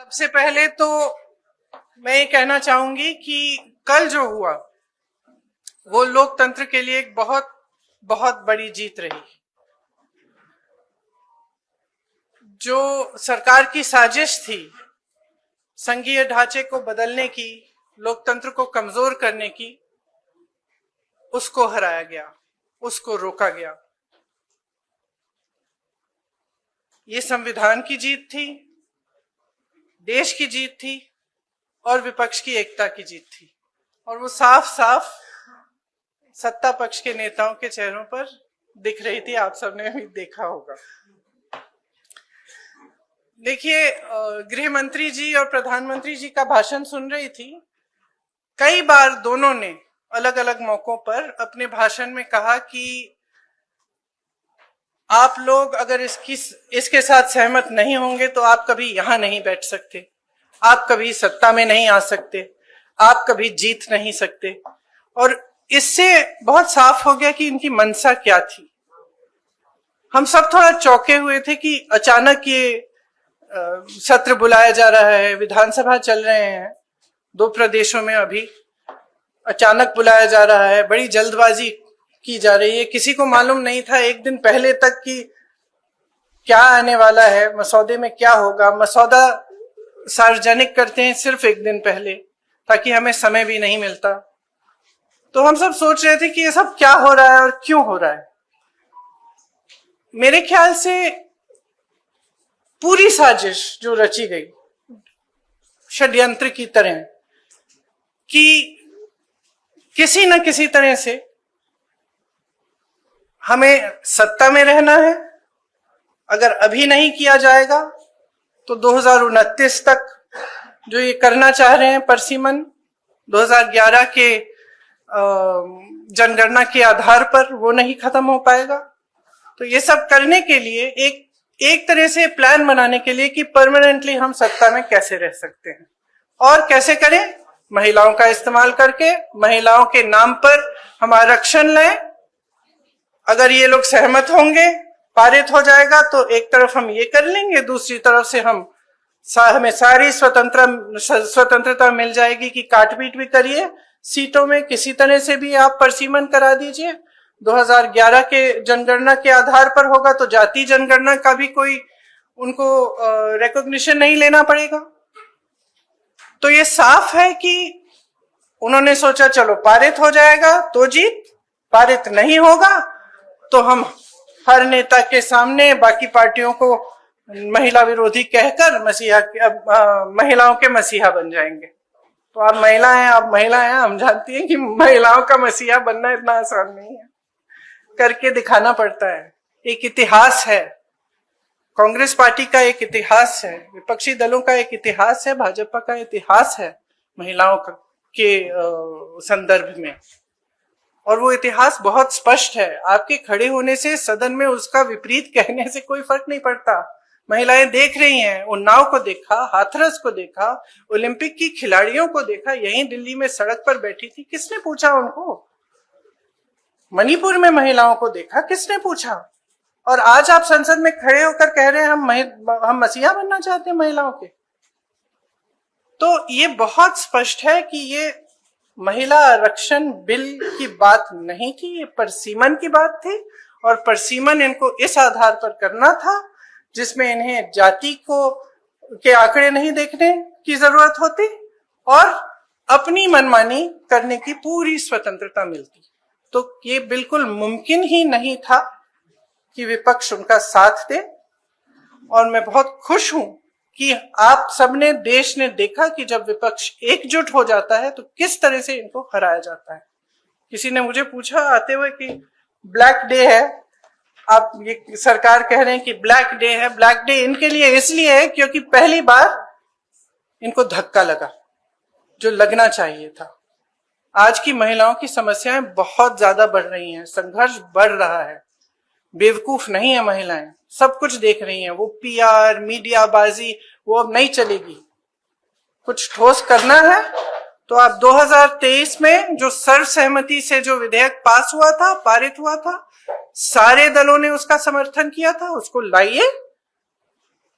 सबसे पहले तो मैं ये कहना चाहूंगी कि कल जो हुआ वो लोकतंत्र के लिए एक बहुत बहुत बड़ी जीत रही। जो सरकार की साजिश थी संघीय ढांचे को बदलने की, लोकतंत्र को कमजोर करने की, उसको हराया गया, उसको रोका गया। ये संविधान की जीत थी, देश की जीत थी और विपक्ष की एकता की जीत थी। और वो साफ साफ सत्ता पक्ष के नेताओं के चेहरों पर दिख रही थी, आप सबने भी देखा होगा। देखिए, गृह मंत्री जी और प्रधानमंत्री जी का भाषण सुन रही थी। कई बार दोनों ने अलग अलग मौकों पर अपने भाषण में कहा कि आप लोग अगर इसके साथ सहमत नहीं होंगे तो आप कभी यहां नहीं बैठ सकते, आप कभी सत्ता में नहीं आ सकते, आप कभी जीत नहीं सकते। और इससे बहुत साफ हो गया कि इनकी मंशा क्या थी। हम सब थोड़ा चौंके हुए थे कि अचानक ये सत्र बुलाया जा रहा है, विधानसभा चल रहे हैं 2 प्रदेशों में, अभी अचानक बुलाया जा रहा है, बड़ी जल्दबाजी की जा रही है। किसी को मालूम नहीं था एक दिन पहले तक कि क्या आने वाला है, मसौदे में क्या होगा। मसौदा सार्वजनिक करते हैं सिर्फ एक दिन पहले ताकि हमें समय भी नहीं मिलता। तो हम सब सोच रहे थे कि ये सब क्या हो रहा है और क्यों हो रहा है। मेरे ख्याल से पूरी साजिश जो रची गई षड्यंत्र की तरह, कि किसी न किसी तरह से हमें सत्ता में रहना है। अगर अभी नहीं किया जाएगा तो 2029 तक जो ये करना चाह रहे हैं परसीमन, 2011 के जनगणना के आधार पर, वो नहीं खत्म हो पाएगा। तो ये सब करने के लिए एक तरह से प्लान बनाने के लिए कि परमानेंटली हम सत्ता में कैसे रह सकते हैं और कैसे करें, महिलाओं का इस्तेमाल करके, महिलाओं के नाम पर हम आरक्षण लें। अगर ये लोग सहमत होंगे, पारित हो जाएगा तो एक तरफ हम ये कर लेंगे, दूसरी तरफ से हमें सारी स्वतंत्रता मिल जाएगी कि काट-पीट भी करिए सीटों में, किसी तरह से भी आप परसीमन करा दीजिए। 2011 के जनगणना के आधार पर होगा तो जाति जनगणना का भी कोई उनको रिकॉग्निशन नहीं लेना पड़ेगा। तो ये साफ है कि उन्होंने सोचा चलो पारित हो जाएगा तो जीत, पारित नहीं होगा तो हम हर नेता के सामने बाकी पार्टियों को महिला विरोधी कहकर महिलाओं के मसीहा बन जाएंगे। तो आप महिला हैं, हम जानती हैं कि महिलाओं का मसीहा बनना इतना आसान नहीं है, करके दिखाना पड़ता है। एक इतिहास है, कांग्रेस पार्टी का एक इतिहास है, विपक्षी दलों का एक इतिहास है, भाजपा का इतिहास है महिलाओं के संदर्भ में। और वो इतिहास बहुत स्पष्ट है। आपके खड़े होने से सदन में उसका विपरीत कहने से कोई फर्क नहीं पड़ता। महिलाएं देख रही हैं, उन्नाव को देखा, हाथरस को देखा, ओलंपिक की खिलाड़ियों को देखा, यहीं दिल्ली में सड़क पर बैठी थी, किसने पूछा उनको? मणिपुर में महिलाओं को देखा, किसने पूछा? और आज आप संसद में खड़े होकर कह रहे हैं हम मसीहा बनना चाहते हैं महिलाओं के। तो ये बहुत स्पष्ट है कि ये महिला आरक्षण बिल की बात नहीं थी, ये परसीमन की बात थी। और परसीमन इनको इस आधार पर करना था जिसमें इन्हें जाति के आंकड़े नहीं देखने की जरूरत होती और अपनी मनमानी करने की पूरी स्वतंत्रता मिलती। तो ये बिल्कुल मुमकिन ही नहीं था कि विपक्ष उनका साथ दे। और मैं बहुत खुश हूं कि आप सबने, देश ने देखा कि जब विपक्ष एकजुट हो जाता है तो किस तरह से इनको हराया जाता है। किसी ने मुझे पूछा आते हुए कि ब्लैक डे है, आप ये सरकार कह रहे हैं कि ब्लैक डे है। ब्लैक डे इनके लिए इसलिए है क्योंकि पहली बार इनको धक्का लगा जो लगना चाहिए था। आज की महिलाओं की समस्याएं बहुत ज्यादा बढ़ रही हैं, संघर्ष बढ़ रहा है। बेवकूफ नहीं है महिलाएं, सब कुछ देख रही हैं। वो पीआर, मीडिया बाजी वो अब नहीं चलेगी। कुछ ठोस करना है तो आप 2023 में जो सर्वसहमति से जो विधेयक पास हुआ था, पारित हुआ था, सारे दलों ने उसका समर्थन किया था, उसको लाइए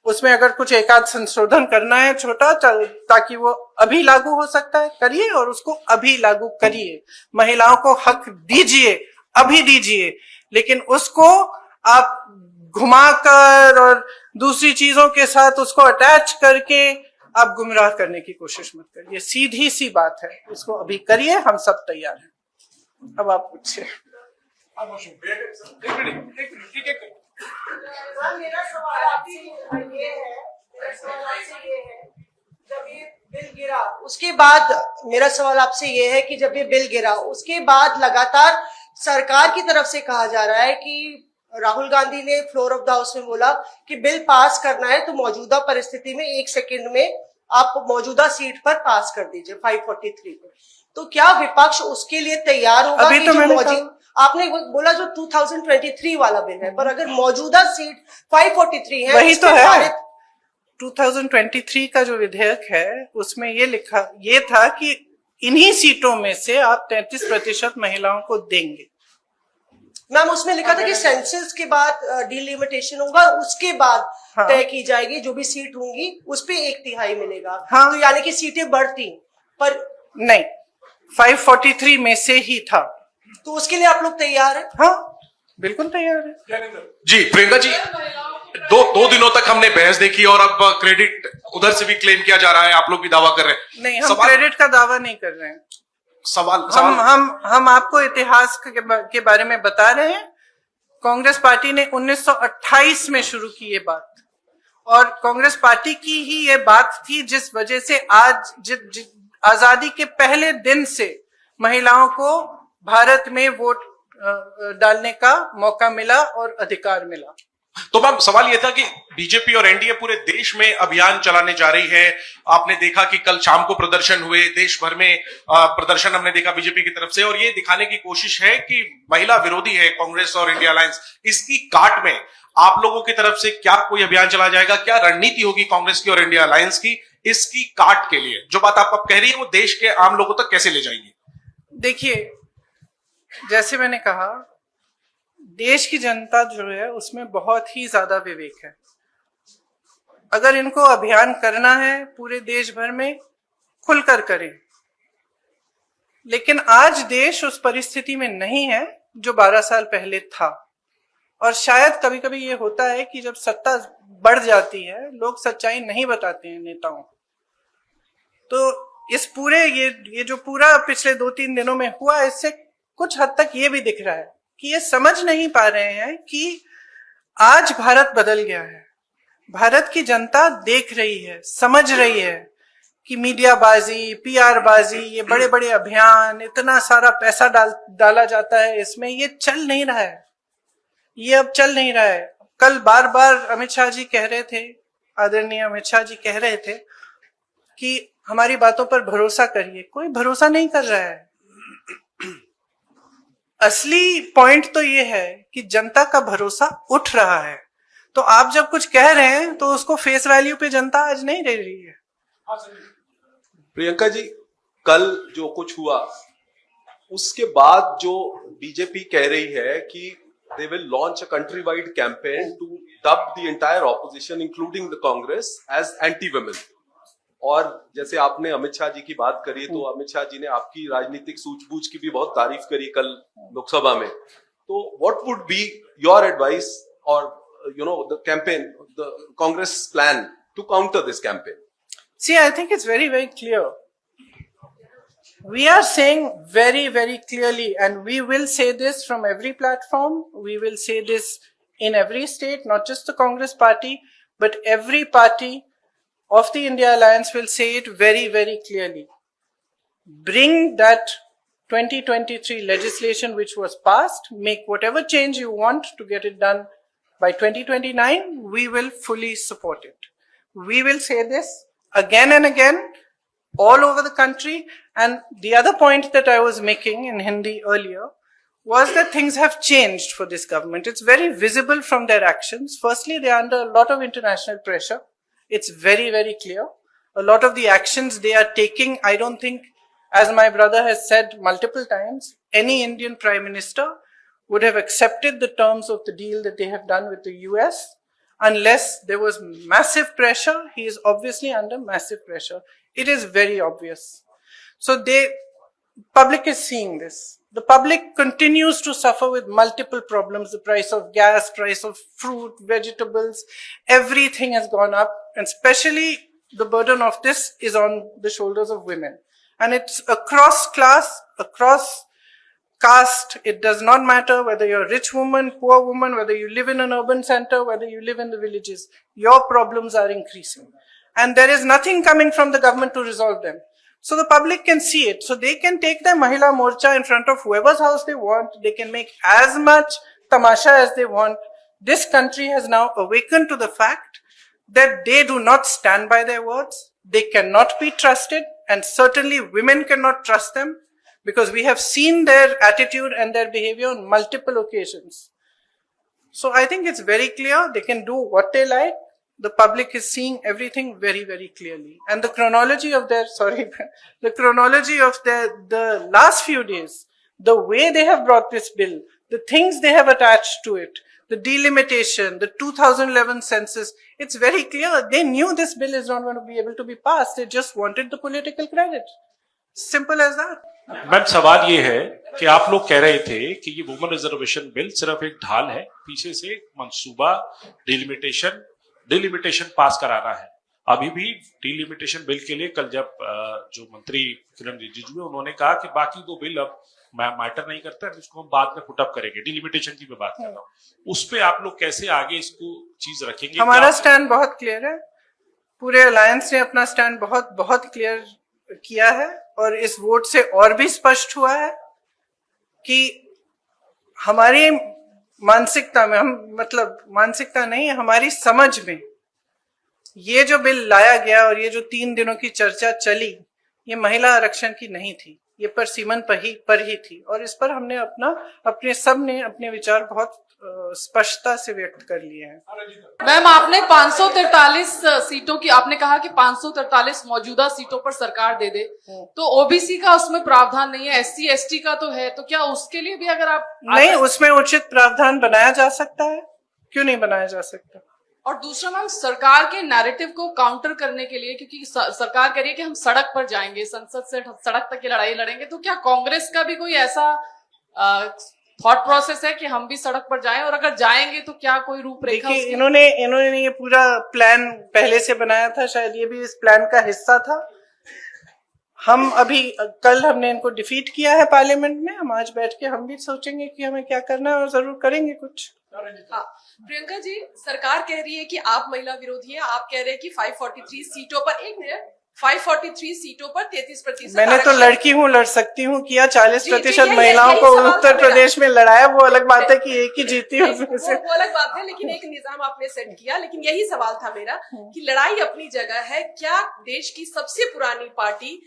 उसमें अगर कुछ एक आध संशोधन करना है छोटा, ताकि वो अभी लागू हो सकता है, करिए, और उसको अभी लागू करिए। महिलाओं को हक दीजिए, अभी दीजिए, लेकिन उसको आप घुमाकर और दूसरी चीजों के साथ उसको अटैच करके आप गुमराह करने की कोशिश मत करिए। सीधी सी बात है, इसको अभी करिए, हम सब तैयार हैं। अब आप पूछिए। मेरा सवाल आपसे ये है, जब ये बिल गिरा उसके बाद, मेरा सवाल आपसे ये है कि जब ये बिल गिरा उसके बाद लगातार सरकार की तरफ से कहा जा रहा है कि राहुल गांधी ने फ्लोर ऑफ द हाउस में बोला कि बिल पास करना है तो मौजूदा परिस्थिति में 1 सेकंड में आप मौजूदा सीट पर पास कर दीजिए 543 पर। तो क्या विपक्ष उसके लिए तैयार होगा? अभी तो मैंने आपने बोला जो 2023 वाला बिल है, पर अगर मौजूदा सीट 543 है, वही तो है। 2023 का जो विधेयक है उसमें ये था कि इन्हीं सीटों में से आप 33% महिलाओं को देंगे। मैम उसमें लिखा था कि सेंसस के बाद डिलिमिटेशन होगा, उसके बाद हाँ, तय की जाएगी, जो भी सीट होंगी उस पे 1/3 मिलेगा। हाँ, तो यानी कि सीटें बढ़ती, पर नहीं, 543 में से ही था। तो उसके लिए आप लोग तैयार हैं? हाँ, बिल्कुल तैयार है जी। प्रियंका जी, दो दिनों तक हमने बहस देखी और अब क्रेडिट उधर से भी क्लेम किया जा रहा है, आप लोग भी दावा कर रहे हैं। नहीं, हम क्रेडिट का दावा नहीं कर रहे हैं। सवाल हम आपको इतिहास के बारे में बता रहे हैं। कांग्रेस पार्टी ने 1928 में शुरू की ये बात, और कांग्रेस पार्टी की ही ये बात थी जिस वजह से आज आजादी के पहले दिन से महिलाओं को भारत में वोट डालने का मौका मिला और अधिकार मिला। तो मैम सवाल यह था कि बीजेपी और एनडीए पूरे देश में अभियान चलाने जा रही है। आपने देखा कि कल शाम को प्रदर्शन हुए, देश भर में प्रदर्शन हमने देखा बीजेपी की तरफ से, और ये दिखाने की कोशिश है कि महिला विरोधी है कांग्रेस और इंडिया अलायंस। इसकी काट में आप लोगों की तरफ से क्या कोई अभियान चला जाएगा? क्या रणनीति होगी कांग्रेस की और इंडिया अलायंस की इसकी काट के लिए? जो बात आप कह रही है वो देश के आम लोगों तक कैसे ले जाएंगे? देखिए, जैसे मैंने कहा, देश की जनता जो है उसमें बहुत ही ज्यादा विवेक है। अगर इनको अभियान करना है पूरे देश भर में, खुलकर करें। लेकिन आज देश उस परिस्थिति में नहीं है जो 12 साल पहले था, और शायद कभी कभी ये होता है कि जब सत्ता बढ़ जाती है लोग सच्चाई नहीं बताते हैं नेताओं को। तो इस पूरे ये जो पूरा पिछले 2-3 दिनों में हुआ, इससे कुछ हद तक ये भी दिख रहा है कि ये समझ नहीं पा रहे हैं कि आज भारत बदल गया है। भारत की जनता देख रही है, समझ रही है कि मीडियाबाजी, पीआर बाजी, ये बड़े बड़े अभियान, इतना सारा पैसा डाला जाता है इसमें, ये चल नहीं रहा है। ये अब चल नहीं रहा है। कल बार बार अमित शाह जी कह रहे थे, आदरणीय अमित शाह जी कह रहे थे कि हमारी बातों पर भरोसा करिए। कोई भरोसा नहीं कर रहा है। असली पॉइंट तो ये है कि जनता का भरोसा उठ रहा है। तो आप जब कुछ कह रहे हैं तो उसको फेस वैल्यू पे जनता आज नहीं ले रही है। प्रियंका जी, कल जो कुछ हुआ उसके बाद जो बीजेपी कह रही है कि they will launch a country-wide campaign to dub the entire opposition, including the Congress, as anti-women. और जैसे आपने अमित शाह जी की बात करी, तो अमित शाह जी ने आपकी राजनीतिक सूझबूझ की भी बहुत तारीफ करी कल लोकसभा में। तो what would be your advice or the campaign, the Congress plan to counter this campaign? See, I think it's very, very clear. We are saying very, very clearly, and we will say this from every platform. We will say this in every state, not just the Congress party, but every party of the India Alliance will say it very, very clearly. Bring that 2023 legislation which was passed, make whatever change you want to get it done by 2029, we will fully support it. We will say this again and again, all over the country. And the other point that I was making in Hindi earlier was that things have changed for this government. It's very visible from their actions. Firstly, they are under a lot of international pressure. It's very, very clear. A lot of the actions they are taking, I don't think, as my brother has said multiple times, any Indian Prime Minister would have accepted the terms of the deal that they have done with the US. unless there was massive pressure. He is obviously under massive pressure. It is very obvious. So public is seeing this. The public continues to suffer with multiple problems. The price of gas, price of fruit, vegetables, everything has gone up. And especially the burden of this is on the shoulders of women. And it's across class, across caste. It does not matter whether you're a rich woman, poor woman, whether you live in an urban center, whether you live in the villages. Your problems are increasing. And there is nothing coming from the government to resolve them. So the public can see it. So they can take their Mahila Morcha in front of whoever's house they want. They can make as much tamasha as they want. This country has now awakened to the fact that they do not stand by their words. They cannot be trusted, and certainly women cannot trust them, because we have seen their attitude and their behavior on multiple occasions. So I think it's very clear they can do what they like. The public is seeing everything very, very clearly. And the chronology of the last few days, the way they have brought this bill, the things they have attached to it, the delimitation, the 2011 census, it's very clear. They knew this bill is not going to be able to be passed. They just wanted the political credit. Simple as that. Ma'am सवाल ये है कि आप लोग कह रहे थे कि ये वुमेन रिजर्वेशन बिल सिर्फ एक ढाल है, पीछे से मंसूबा डिलिमिटेशन पास कराना है। अभी भी डिलिमिटेशन बिल के लिए कल जब जो मंत्री किरण रिजिजू है उन्होंने कहा कि बाकी दो बिल अब मैटर नहीं करता है, इसको हम बाद में पुटअप करेंगे। डिलिमिटेशन की मैं बात कर रहा हूँ, उस पे आप लोग कैसे आगे इसको चीज रखेंगे? हमारा स्टैंड बहुत क्लियर है, पूरे अलायंस ने अपना स्टैंड बहुत क्लियर किया है, और इस वोट से और भी स्पष्ट हुआ है कि हमारी मानसिकता में, मानसिकता नहीं, हमारी समझ में ये जो बिल लाया गया और ये जो 3 दिनों की चर्चा चली, ये महिला आरक्षण की नहीं थी, ये परसीमन पर ही थी। और इस पर हमने सबने अपने विचार बहुत स्पष्टता से व्यक्त कर लिए हैं। मैम, आपने 543 सीटों की, आपने कहा कि 543 मौजूदा सीटों पर सरकार दे दे, तो ओबीसी का उसमें प्रावधान नहीं है, एससी एसटी का तो है, तो क्या उसके लिए भी अगर आप नहीं, उसमें उचित प्रावधान बनाया जा सकता है, क्यों नहीं बनाया जा सकता? और दूसरा मैम, सरकार के नैरेटिव को काउंटर करने के लिए, क्योंकि सरकार कह रही है कि हम सड़क पर जाएंगे, संसद से सड़क तक की लड़ाई लड़ेंगे, तो क्या कांग्रेस का भी कोई ऐसा थॉट प्रोसेस है कि हम भी सड़क पर जाएं, और अगर जाएंगे तो क्या कोई रूपरेखा? देखिए, इन्होंने ये पूरा प्लान पहले से बनाया था, शायद ये भी इस प्लान का हिस्सा था। कल हमने इनको डिफीट किया है पार्लियामेंट में, हम आज बैठ के हम भी सोचेंगे कि हमें क्या करना है, और जरूर करेंगे कुछ। हाँ, प्रियंका जी, सरकार कह रही है कि आप महिला विरोधी हैं, आप कह रहे हैं कि 543 सीटों पर 543 सीटों पर 33%। मैंने तो लड़की हूँ, लड़ सकती हूँ, किया 40% महिलाओं को उत्तर प्रदेश में लड़ाया, वो अलग बात है कि एक ही जीती उसमें से, वो अलग बात है, लेकिन एक निजाम आपने सेट किया। लेकिन यही सवाल था मेरा कि लड़ाई अपनी जगह है, क्या देश की सबसे पुरानी पार्टी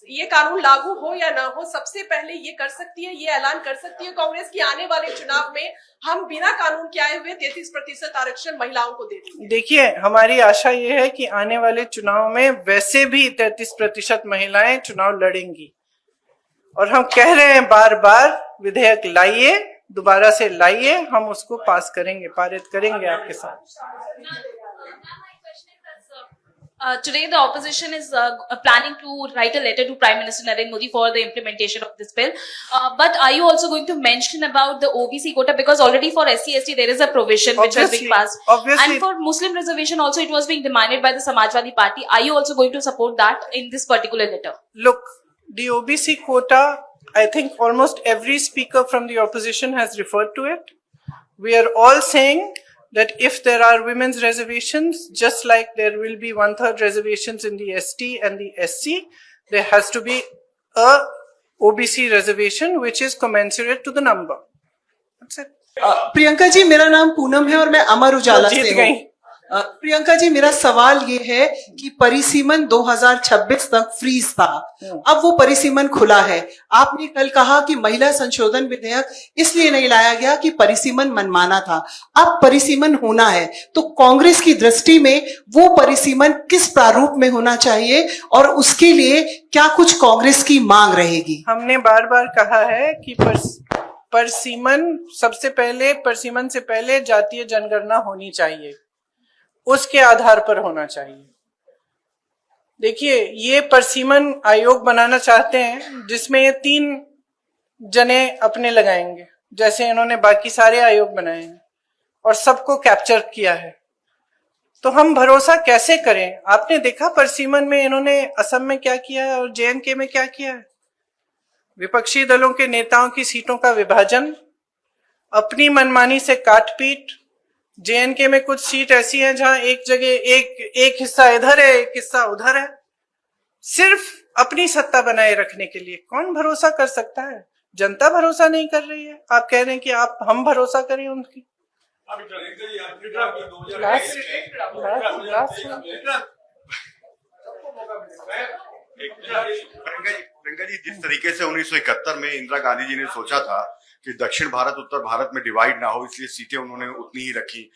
ये कानून लागू हो या ना हो, सबसे पहले ये कर सकती है, ये ऐलान कर सकती है कांग्रेस की आने वाले चुनाव में हम बिना कानून के आए हुए 33% आरक्षण महिलाओं को दे देंगे? देखिए, हमारी आशा ये है कि आने वाले चुनाव में वैसे भी 33% महिलाएं चुनाव लड़ेंगी, और हम कह रहे हैं बार बार, विधेयक लाइए, दोबारा से लाइए, हम उसको पास करेंगे, पारित करेंगे आपके साथ। Today the opposition is planning to write a letter to Prime Minister Narendra Modi for the implementation of this bill. But are you also going to mention about the OBC quota? Because already for SC ST there is a provision which has been passed. Obviously. And for Muslim reservation also it was being demanded by the Samajwadi Party. Are you also going to support that in this particular letter? Look, the OBC quota, I think almost every speaker from the opposition has referred to it. We are all saying that if there are women's reservations, just like there will be 1/3 reservations in the ST and the SC, there has to be a OBC reservation which is commensurate to the number. That's it. Priyanka ji, मेरा नाम पूनम है और मैं अमर उजाला से हूँ। प्रियंका जी, मेरा सवाल ये है कि परिसीमन 2026 तक फ्रीज था, अब वो परिसीमन खुला है। आपने कल कहा कि महिला संशोधन विधेयक इसलिए नहीं लाया गया कि परिसीमन मनमाना था, अब परिसीमन होना है, तो कांग्रेस की दृष्टि में वो परिसीमन किस प्रारूप में होना चाहिए और उसके लिए क्या कुछ कांग्रेस की मांग रहेगी? हमने बार बार कहा है कि परिसीमन से पहले जातीय जनगणना होनी चाहिए। उसके आधार पर होना चाहिए। देखिए, ये परसीमन आयोग बनाना चाहते हैं जिसमें ये 3 जने अपने लगाएंगे, जैसे इन्होंने बाकी सारे आयोग बनाए हैं और सबको कैप्चर किया है। तो हम भरोसा कैसे करें? आपने देखा परसीमन में इन्होंने असम में क्या किया है और JNK में क्या किया है। विपक्षी दलों के नेताओं की सीटों का विभाजन, अपनी मनमानी से काटपीट। JNK में कुछ सीट ऐसी हैं जहां एक जगह एक हिस्सा इधर है, एक हिस्सा उधर है, सिर्फ अपनी सत्ता बनाए रखने के लिए। कौन भरोसा कर सकता है? जनता भरोसा नहीं कर रही है। आप कह रहे हैं कि हम भरोसा करें उनकी। प्रियंका जी, जिस तरीके से 1971 में इंदिरा गांधी जी ने सोचा था कि दक्षिण भारत उत्तर भारत में डिवाइड ना हो, इसलिए सीटें उन्होंने उतनी ही रखी।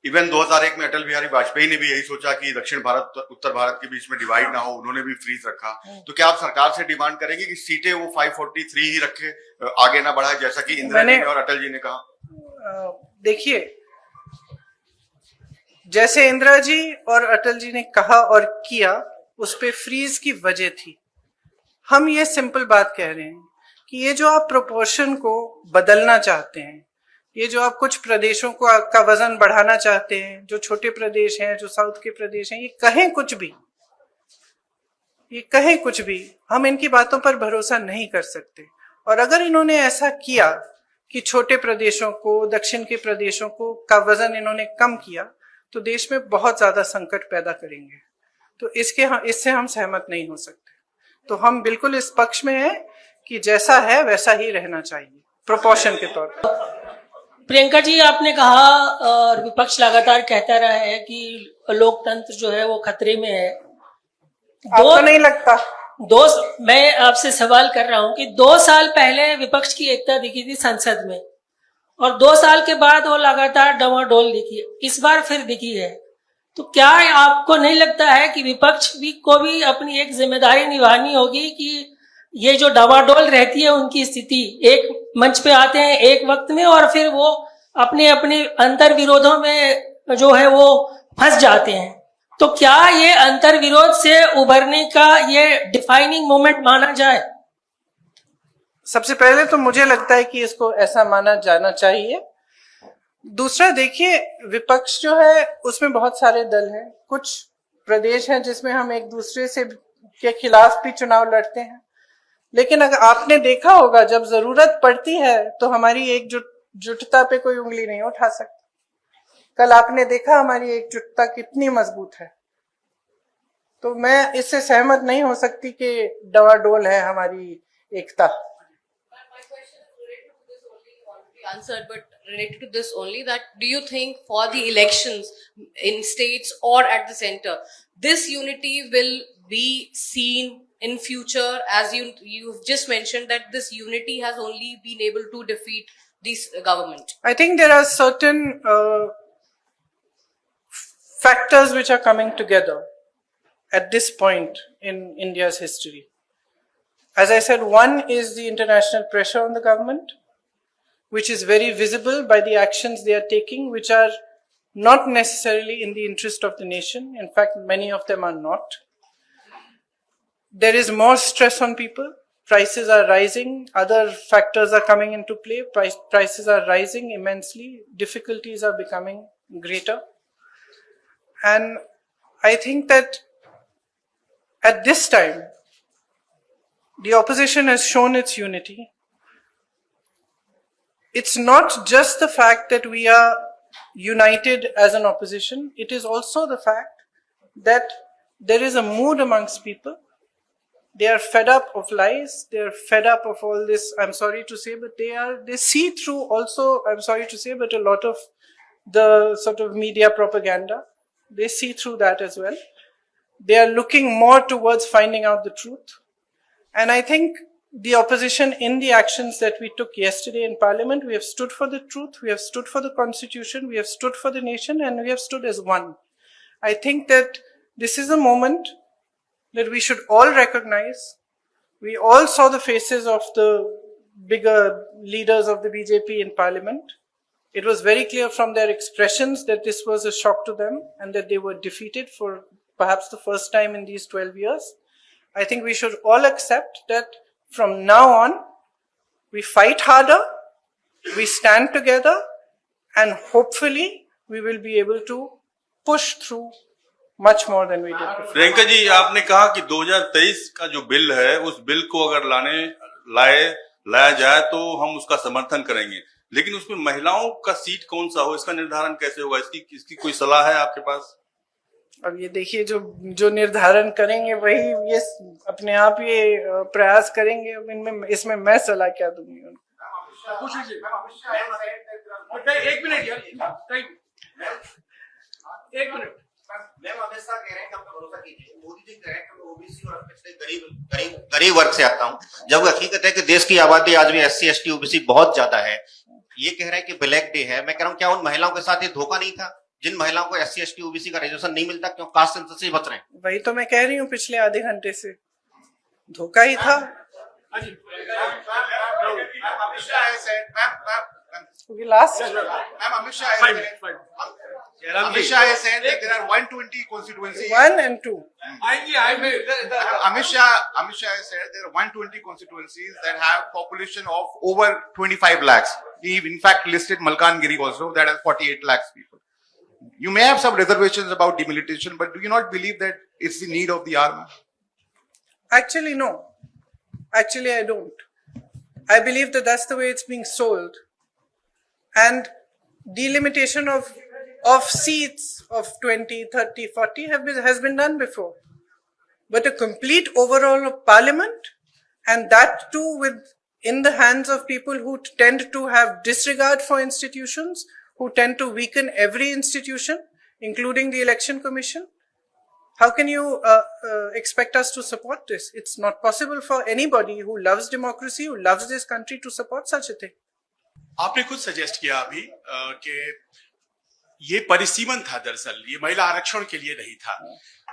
इवन 2001 में अटल बिहारी वाजपेयी ने भी यही सोचा कि दक्षिण भारत उत्तर भारत के बीच में डिवाइड ना हो, उन्होंने भी फ्रीज रखा। तो क्या आप सरकार से डिमांड करेंगे कि सीटें वो 543 ही रखे, आगे ना बढ़ाए, जैसा कि इंदिरा जी ने और अटल जी ने कहा? देखिए, जैसे इंदिरा जी और अटल जी ने कहा और किया, उस पे फ्रीज की वजह थी। हम ये सिंपल बात कह रहे हैं कि ये जो आप प्रोपोर्शन को बदलना चाहते हैं, ये जो आप कुछ प्रदेशों को का वजन बढ़ाना चाहते हैं, जो छोटे प्रदेश हैं, जो साउथ के प्रदेश हैं, ये कहें कुछ भी, हम इनकी बातों पर भरोसा नहीं कर सकते। और अगर इन्होंने ऐसा किया कि छोटे प्रदेशों को, दक्षिण के प्रदेशों को का वजन इन्होंने कम किया, तो देश में बहुत ज्यादा संकट पैदा करेंगे। तो इससे हम सहमत नहीं हो सकते। तो हम बिल्कुल इस पक्ष में हैं कि जैसा है वैसा ही रहना चाहिए, प्रोपोर्शन के तौर पर। प्रियंका जी, आपने कहा और विपक्ष लगातार कहता रहा है कि लोकतंत्र जो है वो खतरे में है। आपको नहीं लगता? मैं आपसे सवाल कर रहा हूं कि 2 साल पहले विपक्ष की एकता दिखी थी संसद में, और 2 साल के बाद वो लगातार डवाडोल दिखी, इस बार फिर दिखी है। तो क्या आपको नहीं लगता है कि विपक्ष को भी अपनी एक जिम्मेदारी निभानी होगी कि ये जो डवाडोल रहती है उनकी स्थिति, एक मंच पे आते हैं एक वक्त में और फिर वो अपने अपने अंतर विरोधों में जो है वो फंस जाते हैं। तो क्या ये अंतर विरोध से उभरने का ये डिफाइनिंग मोमेंट माना जाए? सबसे पहले तो मुझे लगता है कि इसको ऐसा माना जाना चाहिए। दूसरा, देखिए, विपक्ष जो है उसमें बहुत सारे दल हैं। कुछ प्रदेश हैं जिसमें हम एक दूसरे से के खिलाफ भी चुनाव लड़ते हैं, लेकिन अगर आपने देखा होगा, जब जरूरत पड़ती है तो हमारी एकजुटता पे कोई उंगली नहीं उठा सकता। कल आपने देखा हमारी एकजुटता कितनी मजबूत है। तो मैं इससे सहमत नहीं हो सकती कि डवाडोल है हमारी एकता। Answered, but related to this only, that do you think for the elections in states or at the center, this unity will be seen in future? As you've just mentioned that this unity has only been able to defeat this government. I think there are certain factors which are coming together at this point in India's history. As I said, one is the international pressure on the government, which is very visible by the actions they are taking, which are not necessarily in the interest of the nation. In fact, many of them are not. There is more stress on people. Prices are rising. Other factors are coming into play. Prices are rising immensely. Difficulties are becoming greater. And I think that at this time, the opposition has shown its unity. It's not just the fact that we are united as an opposition, it is also the fact that there is a mood amongst people. They are fed up of lies, they are fed up of all this, I'm sorry to say, but they see through also, I'm sorry to say, but a lot of the sort of media propaganda, they see through that as well. They are looking more towards finding out the truth. And I think the opposition, in the actions that we took yesterday in Parliament, we have stood for the truth, we have stood for the Constitution, we have stood for the nation, and we have stood as one. I think that this is a moment that we should all recognize. We all saw the faces of the bigger leaders of the BJP in Parliament. It was very clear from their expressions that this was a shock to them and that they were defeated for perhaps the first time in these 12 years. I think we should all accept that from now on, we fight harder, we stand together, and hopefully we will be able to push through much more than we did before. Priyanka ji, आपने कहा कि 2023 का जो bill है उस bill को अगर लाया जाए तो हम उसका समर्थन करेंगे, लेकिन उसमें महिलाओं का सीट कौन सा हो, इसका निर्धारण कैसे होगा? इसकी कोई सलाह है आपके पास? अब ये देखिए, जो निर्धारण करेंगे वही ये अपने आप ये प्रयास करेंगे। इनमें इसमें मैं सलाह क्या दूंगी उनको? एक मिनट यार, एक मिनट। मैम, अमित शाह कह रहे हैं कि आप भरोसा कीजिए, मोदी जी कह रहे हैं कि मैं ओबीसी और गरीब वर्ग से आता हूँ, जब हकीकत है कि देश की आबादी आज भी SC ST OBC बहुत ज्यादा है। ये कह रहे हैं कि ब्लैक डे है। मैं कह रहा हूँ, क्या उन महिलाओं के साथ ये धोखा नहीं था जिन महिलाओं को SC ST OBC का रिजर्वेशन नहीं मिलता? क्यों कास्ट सेंसस से बच रहे हैं? वही तो मैं कह रही हूँ, पिछले आधे घंटे से धोखा ही था। Last Amit Shah has said that there are 120 constituencies. 1 and 2. Amit Shah has said there are 120 constituencies that have population of over 25 lakhs. He in fact listed Malkangiri also that has 48 lakhs people. You may have some reservations about demilitation, but do you not believe that it's the need of the hour? Actually, no. Actually, I don't. I believe that that's the way it's being sold. And delimitation of seats of 20, 30, 40 has been done before. But a complete overhaul of parliament, and that too in the hands of people who tend to have disregard for institutions, who tend to weaken every institution, including the election commission. How can you expect us to support this? It's not possible for anybody who loves democracy, who loves this country, to support such a thing. आपने खुद suggest किया अभी कि ये परिसीमन था, दरअसल ये महिला आरक्षण के लिए नहीं था।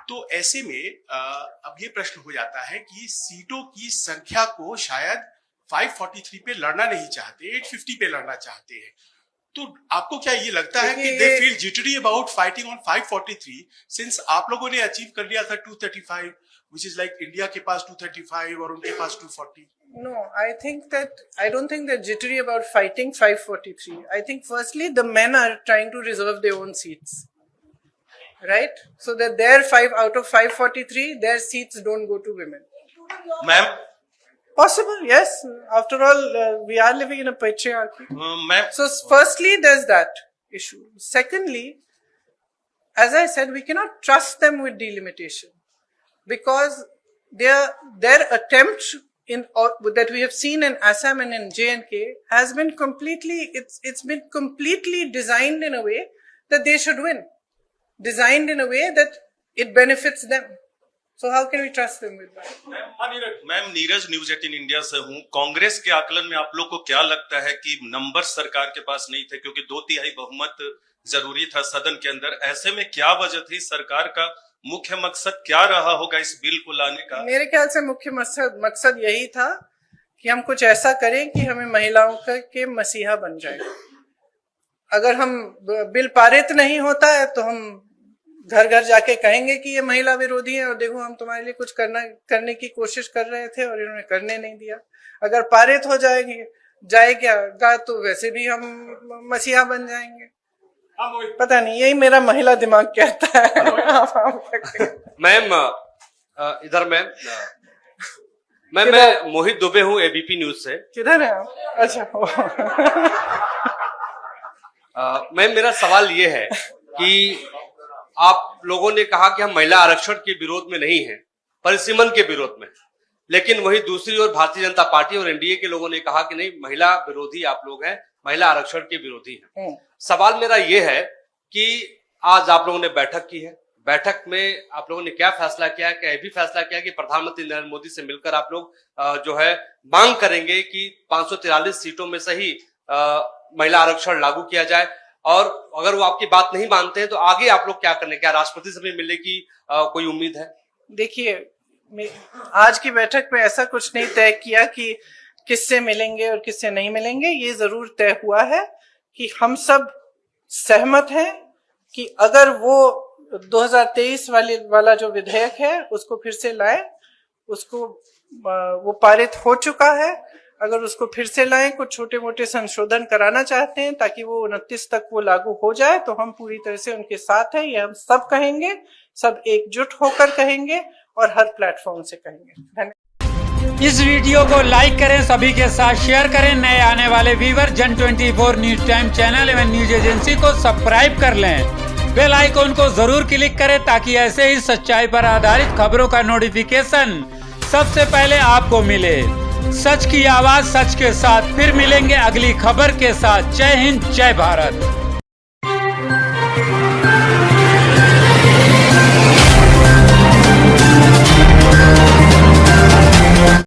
तो ऐसे में अब ये प्रश्न हो जाता है कि सीटों की संख्या को शायद 543 पे लड़ना नहीं चाहते, 850 पे लड़ना चाहते हैं। तो आपको क्या ये लगता है कि they feel jittery about fighting on 543 since आप लोगों ने अचीव कर लिया था 235, which is like इंडिया के पास 235 और उनके पास 240? No, I don't think they're jittery about fighting 543. I think firstly the men are trying to reserve their own seats, right? So that their 5 out of 543, their seats don't go to women. Ma'am, possible, yes. After all, we are living in a patriarchy. ma'am. So firstly, there's that issue. Secondly, as I said, we cannot trust them with delimitation because their attempt that we have seen in Assam and in J&K has been it's been completely designed in a way that they should win, designed in a way that it benefits them. So how can we trust them with that? Ma'am, Neeraj news 18 India से हूँ। कांग्रेस के आकलन में आप लोग को क्या लगता है कि नंबर सरकार के पास नहीं थे क्योंकि 2/3 बहुमत जरूरी था सदन के अंदर? ऐसे में क्या वजह थी? सरकार का मुख्य मकसद क्या रहा होगा इस बिल को लाने का? मेरे ख्याल से मुख्य मकसद यही था कि हम कुछ ऐसा करें कि हमें महिलाओं के मसीहा बन जाए। अगर हम बिल पारित नहीं होता है तो हम घर घर जाके कहेंगे कि ये महिला विरोधी है और देखो हम तुम्हारे लिए कुछ करने की कोशिश कर रहे थे और इन्होंने करने नहीं दिया। अगर पारित हो जाएगा तो वैसे भी हम मसीहा बन जाएंगे। पता नहीं, यही मेरा महिला दिमाग कहता है। मैम, इधर मैं मोहित दुबे हूँ ABP न्यूज से। किधर है आप? अच्छा। मैम, मेरा सवाल ये है कि आप लोगों ने कहा कि हम महिला आरक्षण के विरोध में नहीं हैं, परिसीमन के विरोध में, लेकिन वही दूसरी ओर भारतीय जनता पार्टी और NDA के लोगों ने कहा कि नहीं, महिला विरोधी आप लोग हैं, महिला आरक्षण के विरोधी हैं। सवाल मेरा ये है कि आज आप लोगों ने बैठक की है, बैठक में आप लोगों ने क्या फैसला किया? क्या ये भी फैसला किया कि प्रधानमंत्री नरेंद्र मोदी से मिलकर आप लोग जो है मांग करेंगे कि 543 सीटों में से ही महिला आरक्षण लागू किया जाए? और अगर वो आपकी बात नहीं मानते हैं तो आगे आप लोग क्या करने? क्या राष्ट्रपति से भी मिलने की कोई उम्मीद है? देखिए, आज की बैठक में ऐसा कुछ नहीं तय किया कि किससे मिलेंगे और किससे नहीं मिलेंगे। ये जरूर तय हुआ है कि हम सब सहमत हैं कि अगर वो 2023 वाला जो विधेयक है उसको फिर से लाए, उसको वो पारित हो चुका है, अगर उसको फिर से लाएं, कुछ छोटे मोटे संशोधन कराना चाहते हैं ताकि वो 29 तक वो लागू हो जाए, तो हम पूरी तरह से उनके साथ हैं। ये हम सब कहेंगे, सब एकजुट होकर कहेंगे और हर प्लेटफॉर्म से कहेंगे। धन्यवाद। इस वीडियो को लाइक करें, सभी के साथ शेयर करें। नए आने वाले व्यूअर जन 24 न्यूज टाइम चैनल एवं न्यूज एजेंसी को सब्सक्राइब कर लें। बेल आइकॉन को जरूर क्लिक करें ताकि ऐसे ही सच्चाई पर आधारित खबरों का नोटिफिकेशन सबसे पहले आपको मिले। सच की आवाज सच के साथ फिर मिलेंगे अगली खबर के साथ। जय हिंद, जय भारत।